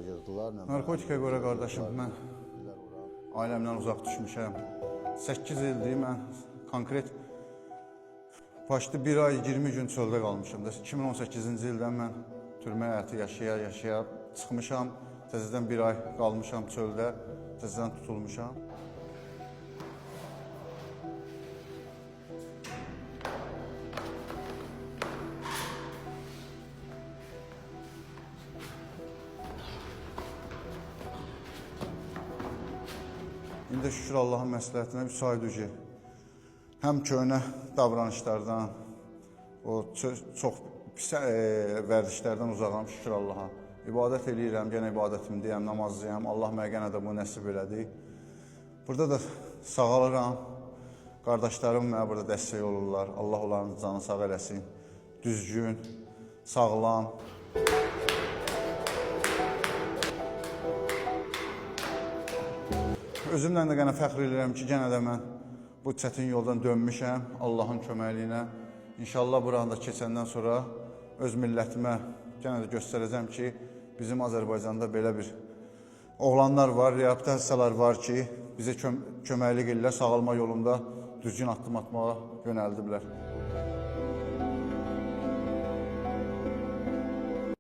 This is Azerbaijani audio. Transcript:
yığdılar. Narkotikaya görə qardaşım, mən ailəmdən uzaq düşmüşəm. 8 ildir mən konkret başda 1 ay 20 gün çöldə qalmışım. 2018-ci ildən mən türmə həyatı yaşaya çıxmışam. Təzədən 1 ay qalmışam çöldə, təzədən tutulmuşam. İndi şükür Allahın məsləhətinə 3 aydır ki, həm köhnə davranışlardan, o çox pis vərdişlərdən uzağam, şükür Allaha. İbadət eləyirəm, yenə ibadətimdəyəm, namazdayam. Allah mənə yenə də bunu nəsib elədi. Burada da sağalıram. Qardaşlarım mənə burada dəstək olurlar. Allah onların canı sağ eləsin. Düzgün, sağlam. Özümlə də fəxr edirəm ki, yenə də mən bu çətin yoldan dönmüşəm Allahın köməkliyi ilə. İnşallah buranı da keçəndən sonra öz millətimə yenə də göstərəcəm ki, bizim Azərbaycanda belə bir oğlanlar var, reabilitasiyalar var ki, bizə köməklik edirlər, sağalma yolunda düzgün addım atmağa yönəldiblər.